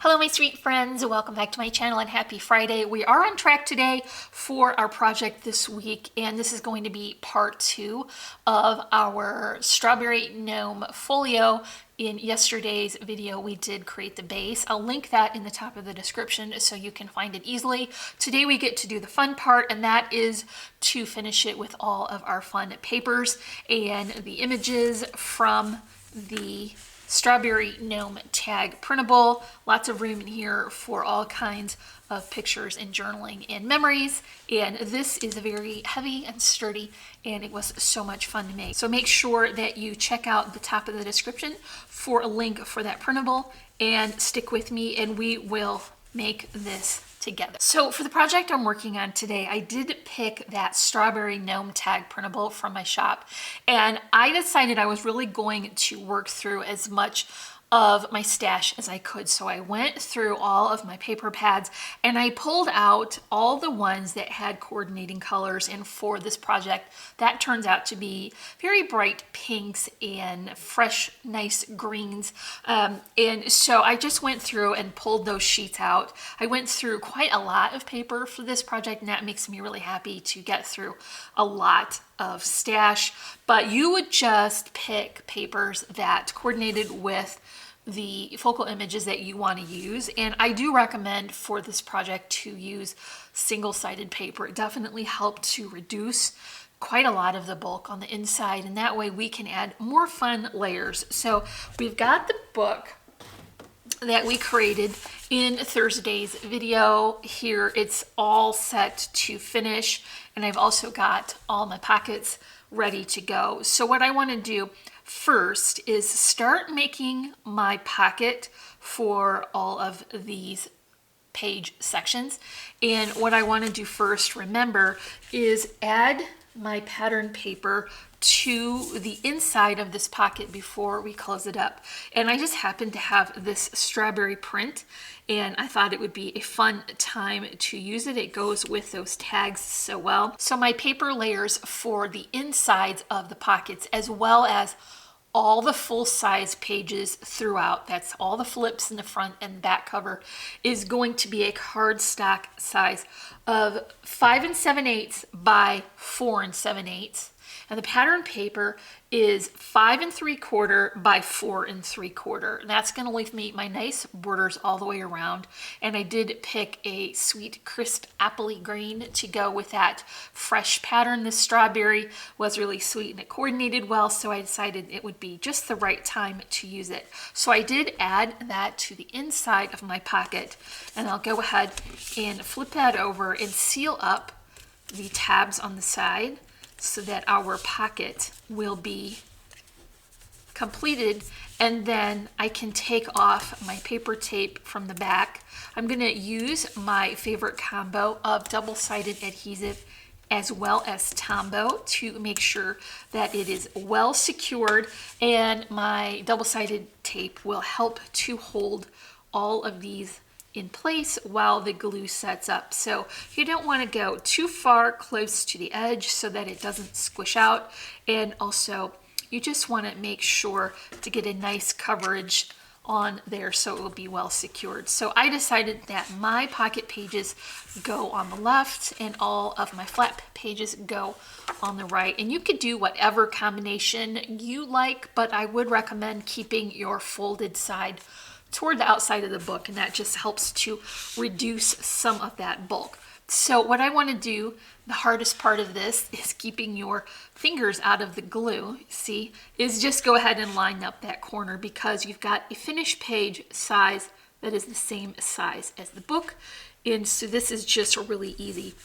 Hello my sweet friends, welcome back to my channel and happy Friday. We are on track today for our project this week, and this is going to be part 2 of our strawberry gnome folio. In yesterday's video we did create the base. I'll link that in the top of the description so you can find it easily. Today we get to do the fun part, and that is to finish it with all of our fun papers and the images from the strawberry gnome tag printable. Lots of room in here for all kinds of pictures and journaling and memories, and this is very heavy and sturdy, and it was so much fun to make. So make sure that you check out the top of the description for a link for that printable, and stick with me and we will make this together. So for the project I'm working on today, I did pick that strawberry gnome tag printable from my shop, and I decided I was really going to work through as much of my stash as I could. So I went through all of my paper pads and I pulled out all the ones that had coordinating colors, and for this project that turns out to be very bright pinks and fresh nice greens, and so I just went through and pulled those sheets out. I went through quite a lot of paper for this project, and that makes me really happy to get through a lot of stash. But you would just pick papers that coordinated with the focal images that you want to use, and I do recommend for this project to use single-sided paper. It definitely helped to reduce quite a lot of the bulk on the inside, and that way we can add more fun layers. So we've got the book that we created in Thursday's video here. It's all set to finish, and I've also got all my pockets ready to go. So what I want to do first is start making my pocket for all of these page sections. And what I want to do first, remember, is add my pattern paper to the inside of this pocket before we close it up. And I just happen to have this strawberry print, and I thought it would be a fun time to use it. It goes with those tags so well. So my paper layers for the insides of the pockets, as well as all the full-size pages throughout, that's all the flips in the front and back cover, is going to be a cardstock size of 5 7/8 by 4 7/8. And the pattern paper is 5 3/4 by 4 3/4. And that's going to leave me my nice borders all the way around. And I did pick a sweet, crisp, appley green to go with that fresh pattern. This strawberry was really sweet and it coordinated well, so I decided it would be just the right time to use it. So I did add that to the inside of my pocket, and I'll go ahead and flip that over and seal up the tabs on the side, so that our pocket will be completed. And then I can take off my paper tape from the back. I'm going to use my favorite combo of double-sided adhesive as well as Tombow to make sure that it is well secured, and my double-sided tape will help to hold all of these in place while the glue sets up. So you don't want to go too far close to the edge so that it doesn't squish out, and also you just want to make sure to get a nice coverage on there so it will be well secured. So I decided that my pocket pages go on the left and all of my flap pages go on the right, and you could do whatever combination you like, but I would recommend keeping your folded side toward the outside of the book, and that just helps to reduce some of that bulk. So what I want to do, the hardest part of this is keeping your fingers out of the glue, see, is just go ahead and line up that corner, because you've got a finished page size that is the same size as the book. And so this is just really easy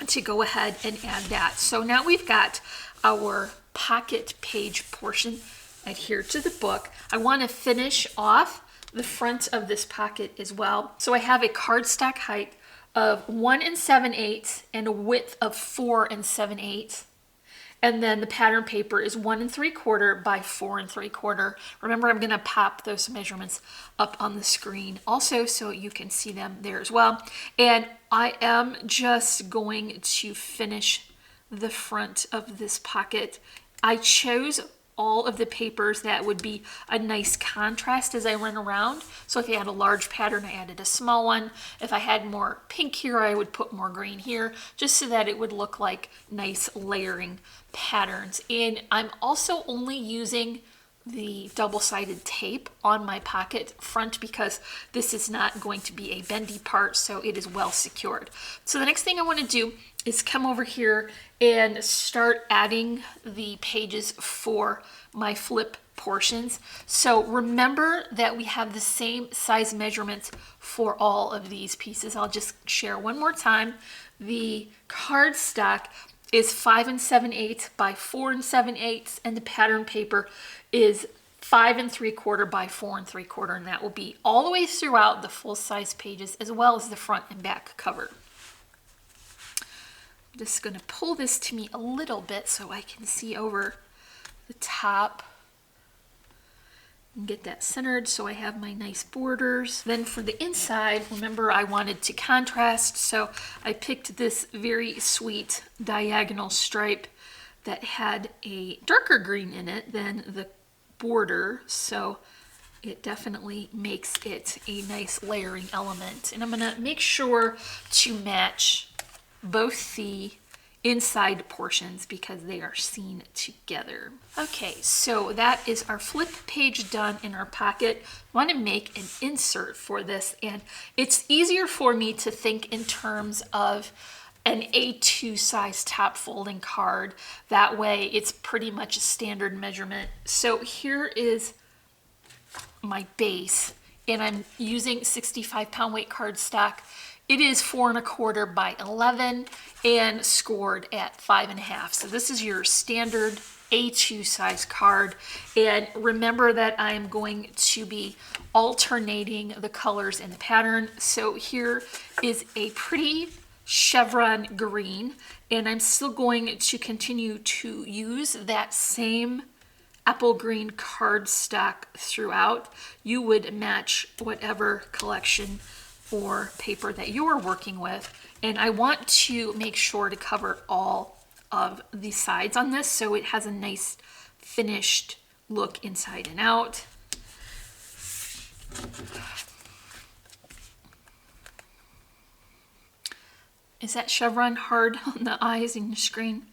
to go ahead and add that. So now we've got our pocket page portion adhered to the book. I want to finish off the front of this pocket as well. So I have a cardstock height of 1 7/8 and a width of 4 7/8. And then the pattern paper is 1 3/4 by 4 3/4. Remember, I'm going to pop those measurements up on the screen also so you can see them there as well. And I am just going to finish the front of this pocket. I chose all of the papers that would be a nice contrast as I run around. So if you had a large pattern, I added a small one. If I had more pink here, I would put more green here, just so that it would look like nice layering patterns. And I'm also only using the double-sided tape on my pocket front because this is not going to be a bendy part, so it is well secured. So the next thing I want to do is come over here and start adding the pages for my flip portions. So remember that we have the same size measurements for all of these pieces. I'll just share one more time. The cardstock is 5 7/8 by 4 7/8, and the pattern paper is 5 3/4 by 4 3/4, and that will be all the way throughout the full-size pages as well as the front and back cover. I'm just going to pull this to me a little bit so I can see over the top and get that centered so I have my nice borders. Then for the inside, remember I wanted to contrast, so I picked this very sweet diagonal stripe that had a darker green in it than the border, so it definitely makes it a nice layering element. And I'm going to make sure to match both the inside portions because they are seen together. Okay, so that is our flip page done in our pocket. I want to make an insert for this, and it's easier for me to think in terms of an A2 size top folding card. That way it's pretty much a standard measurement. So here is my base, and I'm using 65-pound weight cardstock. It is 4 1/4 by 11 and scored at 5 1/2. So this is your standard A2 size card. And remember that I'm going to be alternating the colors in the pattern. So here is a pretty chevron green, and I'm still going to continue to use that same apple green cardstock throughout. You would match whatever collection or paper that you're working with, and I want to make sure to cover all of the sides on this so it has a nice finished look inside and out. Is that chevron hard on the eyes in your screen?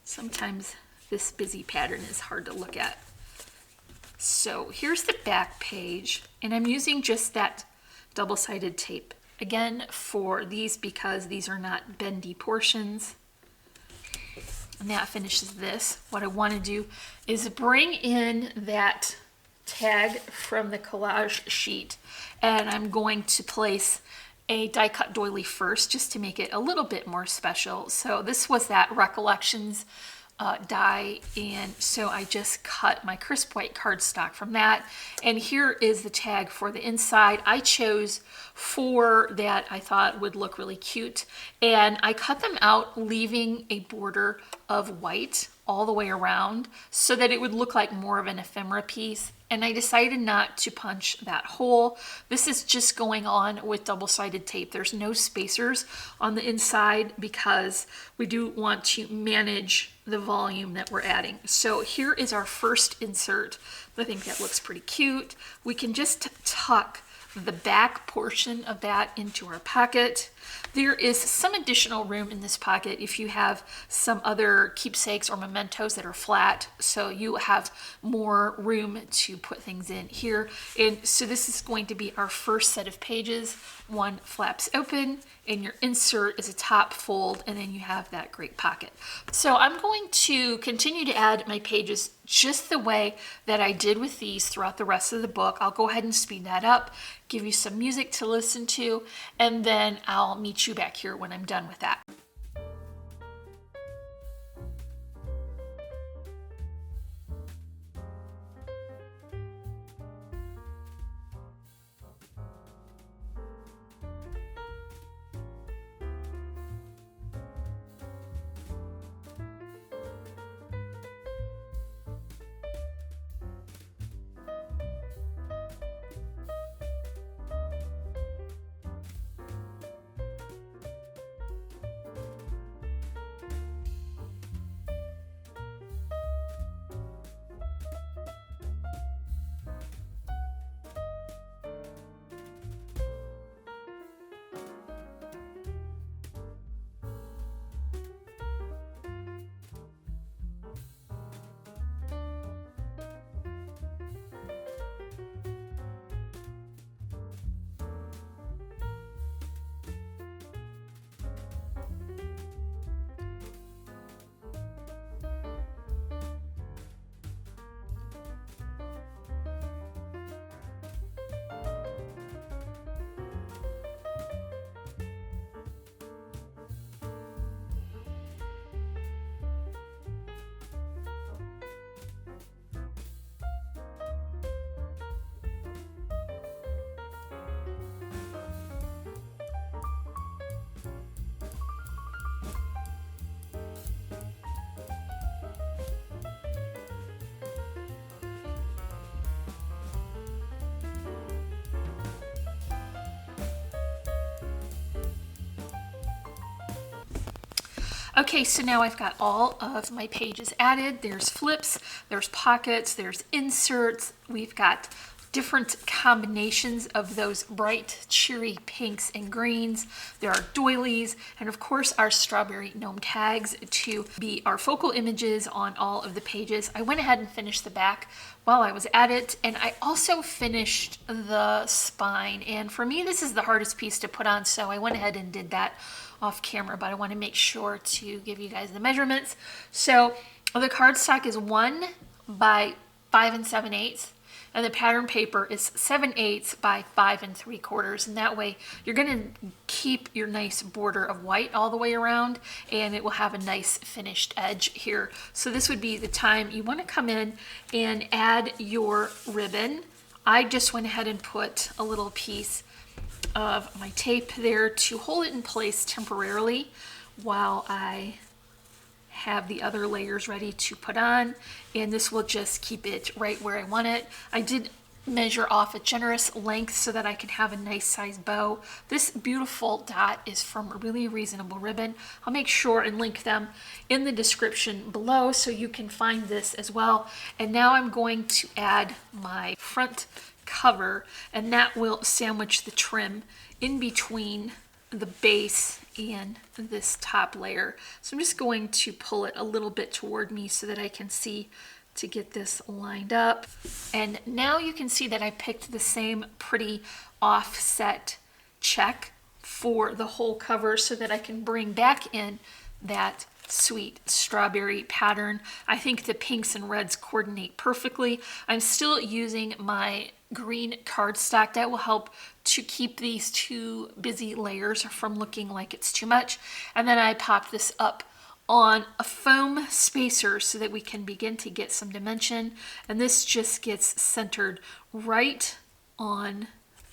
Sometimes this busy pattern is hard to look at. So here's the back page, and I'm using just that double-sided tape again for these because these are not bendy portions. And that finishes this. What I want to do is bring in that tag from the collage sheet, and I'm going to place a die cut doily first just to make it a little bit more special. So this was that Recollections die, and so I just cut my crisp white cardstock from that, and here is the tag for the inside. I chose 4 that I thought would look really cute, and I cut them out leaving a border of white all the way around so that it would look like more of an ephemera piece. And I decided not to punch that hole. This is just going on with double-sided tape. There's no spacers on the inside because we do want to manage the volume that we're adding. So here is our first insert. I think that looks pretty cute. We can just tuck the back portion of that into our pocket. There is some additional room in this pocket if you have some other keepsakes or mementos that are flat, so you have more room to put things in here. And so this is going to be our first set of pages. One flaps open, and your insert is a top fold, and then you have that great pocket. So I'm going to continue to add my pages just the way that I did with these throughout the rest of the book. I'll go ahead and speed that up, give you some music to listen to, and then I'll meet you back here when I'm done with that. Okay, so now I've got all of my pages added. There's flips, there's pockets, there's inserts. We've got different combinations of those bright, cheery pinks and greens. There are doilies, and of course our strawberry gnome tags to be our focal images on all of the pages. I went ahead and finished the back while I was at it, and I also finished the spine. And for me, this is the hardest piece to put on, so I went ahead and did that off camera, but I want to make sure to give you guys the measurements. So the cardstock is 1 by 5 7/8, and the pattern paper is 7/8 by 5 3/4, and that way you're going to keep your nice border of white all the way around, and it will have a nice finished edge here. So this would be the time you want to come in and add your ribbon. I just went ahead and put a little piece of my tape there to hold it in place temporarily while I have the other layers ready to put on, and this will just keep it right where I want it. I did measure off a generous length so that I can have a nice size bow. This beautiful dot is from a really reasonable ribbon. I'll make sure and link them in the description below so you can find this as well. And now I'm going to add my front cover, and that will sandwich the trim in between the base and this top layer. So I'm just going to pull it a little bit toward me so that I can see to get this lined up. And now you can see that I picked the same pretty offset check for the whole cover so that I can bring back in that sweet strawberry pattern. I think the pinks and reds coordinate perfectly. I'm still using my green cardstock. That will help to keep these two busy layers from looking like it's too much. And then I pop this up on a foam spacer so that we can begin to get some dimension. And this just gets centered right on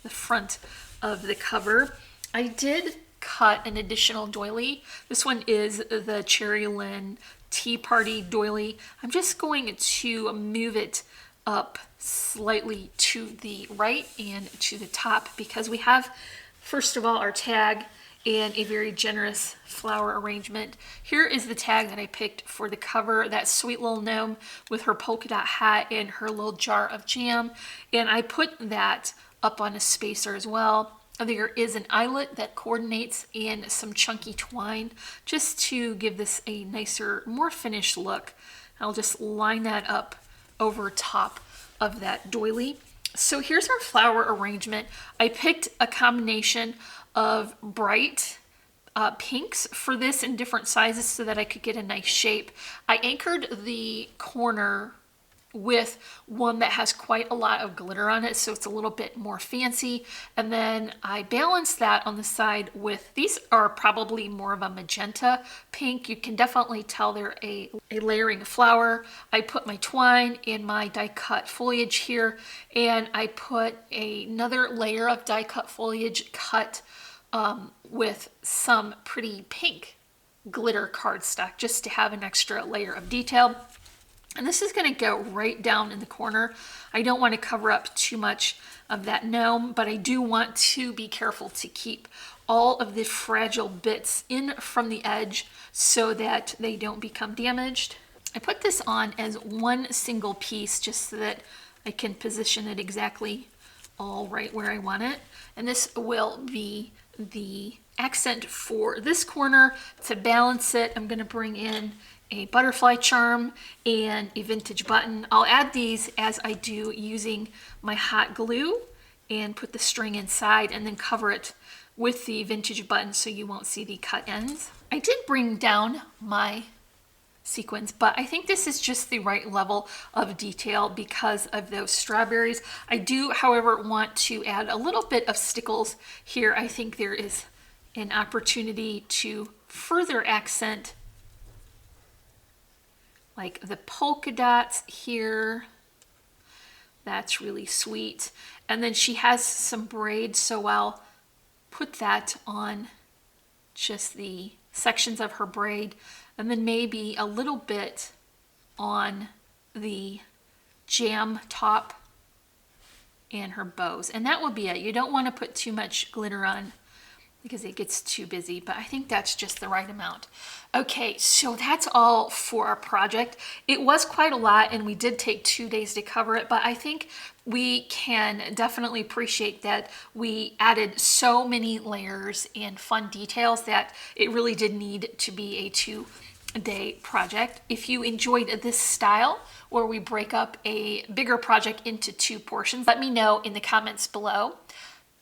the front of the cover. I did cut an additional doily. This one is the Cherry Lynn Tea Party doily. I'm just going to move it up slightly to the right and to the top because we have, first of all, our tag and a very generous flower arrangement. Here is the tag that I picked for the cover, that sweet little gnome with her polka dot hat and her little jar of jam, and I put that up on a spacer as well. There is an eyelet that coordinates and some chunky twine just to give this a nicer, more finished look. I'll just line that up over top of that doily. So here's our flower arrangement. I picked a combination of bright pinks for this in different sizes so that I could get a nice shape. I anchored the corner with one that has quite a lot of glitter on it, so it's a little bit more fancy. And then I balanced that on the side with, these are probably more of a magenta pink. You can definitely tell they're a layering flower. I put my twine in my die cut foliage here, and I put another layer of die cut foliage cut with some pretty pink glitter cardstock just to have an extra layer of detail. And this is going to go right down in the corner. I don't want to cover up too much of that gnome, but I do want to be careful to keep all of the fragile bits in from the edge so that they don't become damaged. I put this on as one single piece just so that I can position it exactly all right where I want it. And this will be the accent for this corner. To balance it, I'm going to bring in a butterfly charm and a vintage button. I'll add these as I do using my hot glue and put the string inside and then cover it with the vintage button so you won't see the cut ends. I did bring down my sequins, but I think this is just the right level of detail because of those strawberries. I do, however, want to add a little bit of stickles here. I think there is an opportunity to further accent like the polka dots here. That's really sweet. And then she has some braid, so I'll put that on just the sections of her braid, and then maybe a little bit on the jam top and her bows. And that will be it. You don't want to put too much glitter on because it gets too busy, but I think that's just the right amount. Okay, so that's all for our project. It was quite a lot and we did take 2 days to cover it, but I think we can definitely appreciate that we added so many layers and fun details that it really did need to be a 2-day project. If you enjoyed this style where we break up a bigger project into 2 portions, let me know in the comments below.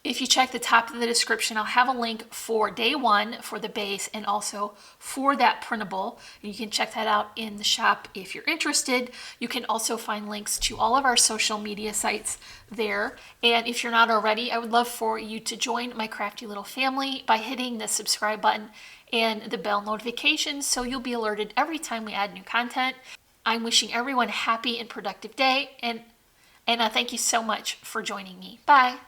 If you check the top of the description, I'll have a link for day 1 for the base and also for that printable. You can check that out in the shop if you're interested. You can also find links to all of our social media sites there. And if you're not already, I would love for you to join my crafty little family by hitting the subscribe button and the bell notifications so you'll be alerted every time we add new content. I'm wishing everyone a happy and productive day, and thank you so much for joining me. Bye.